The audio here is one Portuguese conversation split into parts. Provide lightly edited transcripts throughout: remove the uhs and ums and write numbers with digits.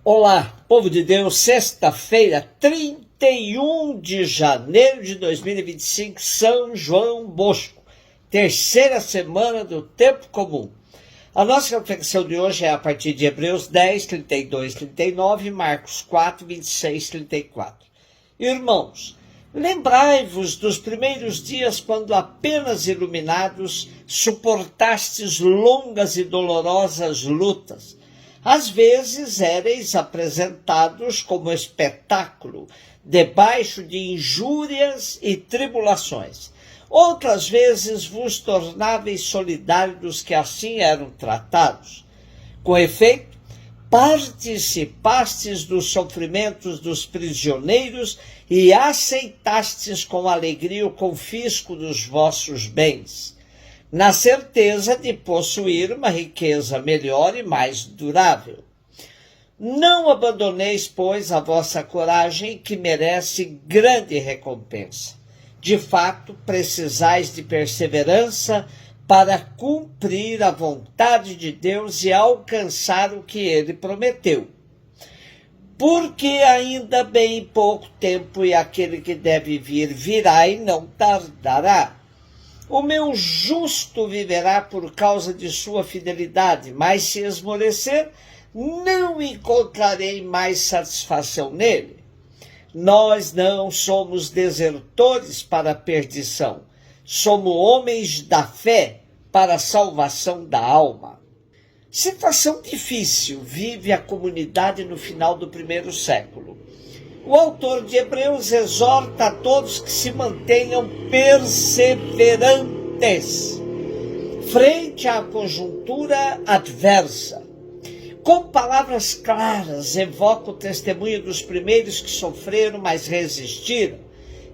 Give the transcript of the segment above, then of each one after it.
Olá, povo de Deus, sexta-feira, 31 de janeiro de 2025, São João Bosco, terceira semana do tempo comum. A nossa reflexão de hoje é a partir de Hebreus 10, 32, 39 e Marcos 4, 26, 34. Irmãos, lembrai-vos dos primeiros dias quando apenas iluminados suportastes longas e dolorosas lutas. Às vezes éreis apresentados como espetáculo, debaixo de injúrias e tribulações. Outras vezes vos tornáveis solidários dos que assim eram tratados. Com efeito, participastes dos sofrimentos dos prisioneiros e aceitastes com alegria o confisco dos vossos bens, na certeza de possuir uma riqueza melhor e mais durável. Não abandoneis, pois, a vossa coragem, que merece grande recompensa. De fato, precisais de perseverança para cumprir a vontade de Deus e alcançar o que ele prometeu. Porque ainda bem pouco tempo e aquele que deve vir virá e não tardará. O meu justo viverá por causa de sua fidelidade, mas se esmorecer, não encontrarei mais satisfação nele. Nós não somos desertores para a perdição, somos homens da fé para a salvação da alma. Situação difícil vive a comunidade no final do primeiro século. O autor de Hebreus exorta a todos que se mantenham perseverantes frente à conjuntura adversa. Com palavras claras, evoca o testemunho dos primeiros que sofreram, mas resistiram.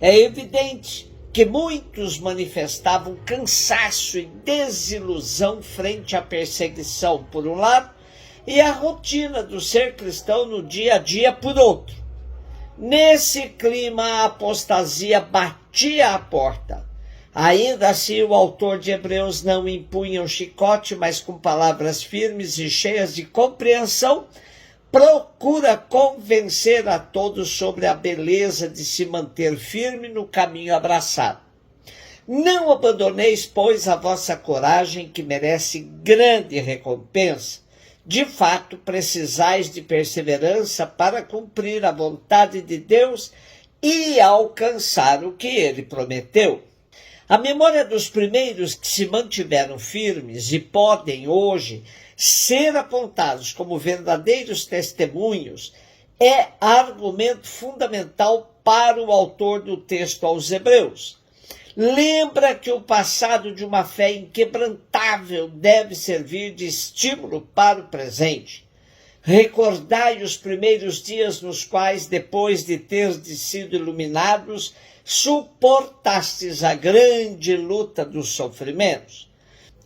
É evidente que muitos manifestavam cansaço e desilusão frente à perseguição, por um lado, e à rotina do ser cristão no dia a dia, por outro. Nesse clima, a apostasia batia à porta. Ainda assim, o autor de Hebreus não impunha um chicote, mas com palavras firmes e cheias de compreensão, procura convencer a todos sobre a beleza de se manter firme no caminho abraçado. Não abandoneis, pois, a vossa coragem, que merece grande recompensa. De fato, precisais de perseverança para cumprir a vontade de Deus e alcançar o que ele prometeu. A memória dos primeiros que se mantiveram firmes e podem hoje ser apontados como verdadeiros testemunhos é argumento fundamental para o autor do texto aos Hebreus. Lembra que o passado de uma fé inquebrantável deve servir de estímulo para o presente. Recordai os primeiros dias nos quais, depois de ter sido iluminados, suportastes a grande luta dos sofrimentos.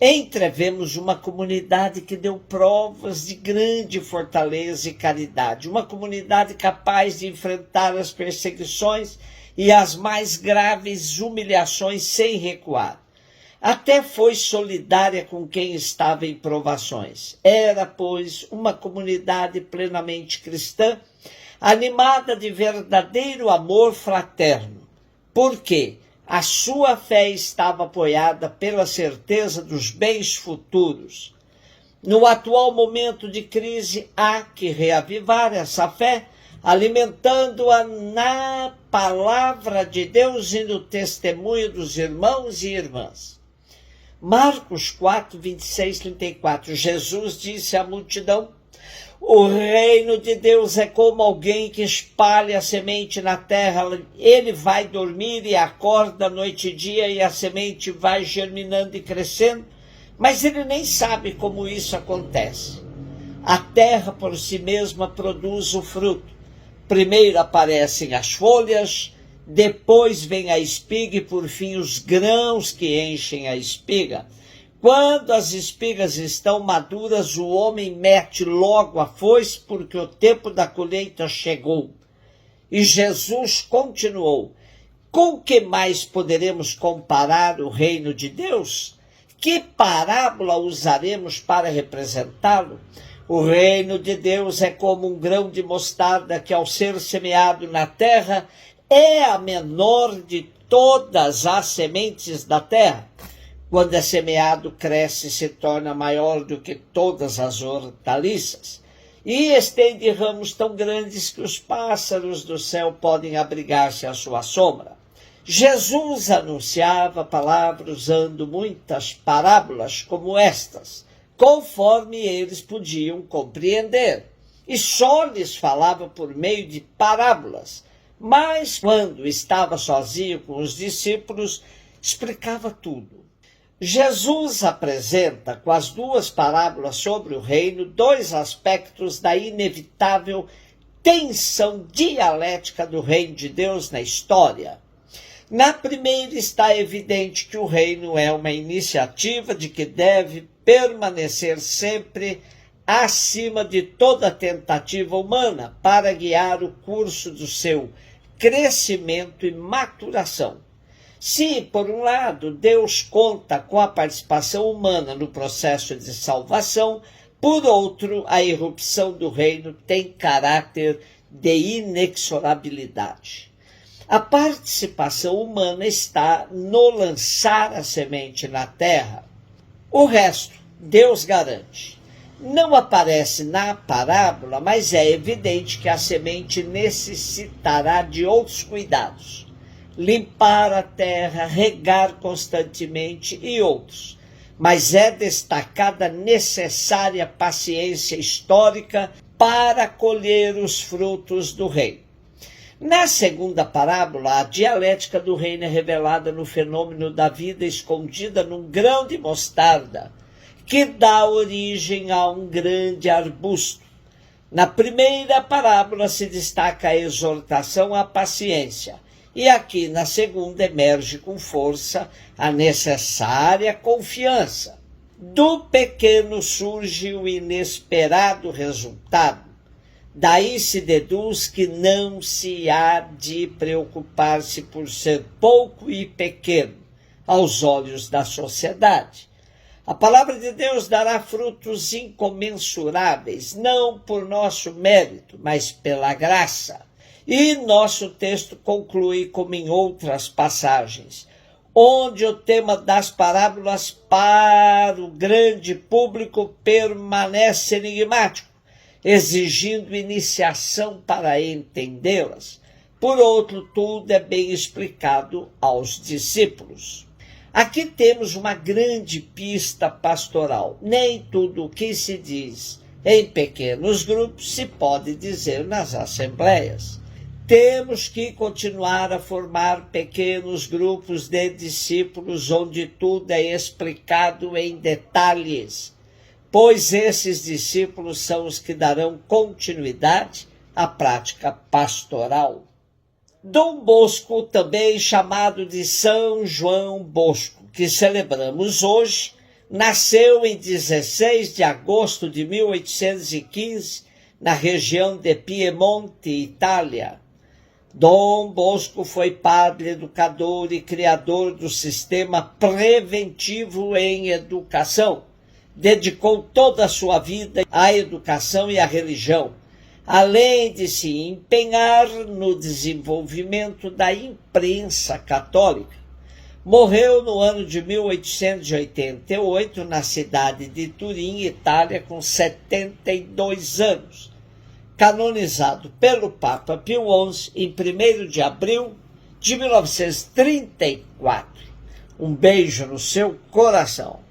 Entrevemos uma comunidade que deu provas de grande fortaleza e caridade, uma comunidade capaz de enfrentar as perseguições e as mais graves humilhações sem recuar. Até foi solidária com quem estava em provações. Era, pois, uma comunidade plenamente cristã, animada de verdadeiro amor fraterno, porque a sua fé estava apoiada pela certeza dos bens futuros. No atual momento de crise, há que reavivar essa fé, alimentando-a na palavra de Deus e no testemunho dos irmãos e irmãs. Marcos 4, 26, 34. Jesus disse à multidão: o reino de Deus é como alguém que espalha a semente na terra. Ele vai dormir e acorda noite e dia, e a semente vai germinando e crescendo, mas ele nem sabe como isso acontece. A terra por si mesma produz o fruto. Primeiro aparecem as folhas, depois vem a espiga e por fim os grãos que enchem a espiga. Quando as espigas estão maduras, o homem mete logo a foice, porque o tempo da colheita chegou. E Jesus continuou: com que mais poderemos comparar o reino de Deus? Que parábola usaremos para representá-lo? O reino de Deus é como um grão de mostarda que, ao ser semeado na terra, é a menor de todas as sementes da terra. Quando é semeado, cresce e se torna maior do que todas as hortaliças, e estende ramos tão grandes que os pássaros do céu podem abrigar-se à sua sombra. Jesus anunciava a palavra usando muitas parábolas como estas, conforme eles podiam compreender, e só lhes falava por meio de parábolas. Mas, quando estava sozinho com os discípulos, explicava tudo. Jesus apresenta, com as duas parábolas sobre o reino, dois aspectos da inevitável tensão dialética do reino de Deus na história. Na primeira está evidente que o reino é uma iniciativa de que deve permanecer sempre acima de toda tentativa humana para guiar o curso do seu crescimento e maturação. Se, por um lado, Deus conta com a participação humana no processo de salvação, por outro, a irrupção do reino tem caráter de inexorabilidade. A participação humana está no lançar a semente na terra. O resto, Deus garante. Não aparece na parábola, mas é evidente que a semente necessitará de outros cuidados. Limpar a terra, regar constantemente e outros. Mas é destacada a necessária paciência histórica para colher os frutos do reino. Na segunda parábola, a dialética do reino é revelada no fenômeno da vida escondida num grão de mostarda, que dá origem a um grande arbusto. Na primeira parábola se destaca a exortação à paciência, e aqui na segunda emerge com força a necessária confiança. Do pequeno surge o inesperado resultado. Daí se deduz que não se há de preocupar-se por ser pouco e pequeno aos olhos da sociedade. A palavra de Deus dará frutos incomensuráveis, não por nosso mérito, mas pela graça. E nosso texto conclui como em outras passagens, onde o tema das parábolas para o grande público permanece enigmático, exigindo iniciação para entendê-las. Por outro, tudo é bem explicado aos discípulos. Aqui temos uma grande pista pastoral. Nem tudo o que se diz em pequenos grupos se pode dizer nas assembleias. Temos que continuar a formar pequenos grupos de discípulos onde tudo é explicado em detalhes, pois esses discípulos são os que darão continuidade à prática pastoral. Dom Bosco, também chamado de São João Bosco, que celebramos hoje, nasceu em 16 de agosto de 1815, na região de Piemonte, Itália. Dom Bosco foi padre, educador e criador do sistema preventivo em educação. Dedicou toda a sua vida à educação e à religião, além de se empenhar no desenvolvimento da imprensa católica. Morreu no ano de 1888 na cidade de Turim, Itália, com 72 anos. Canonizado pelo Papa Pio XI em 1º de abril de 1934. Um beijo no seu coração.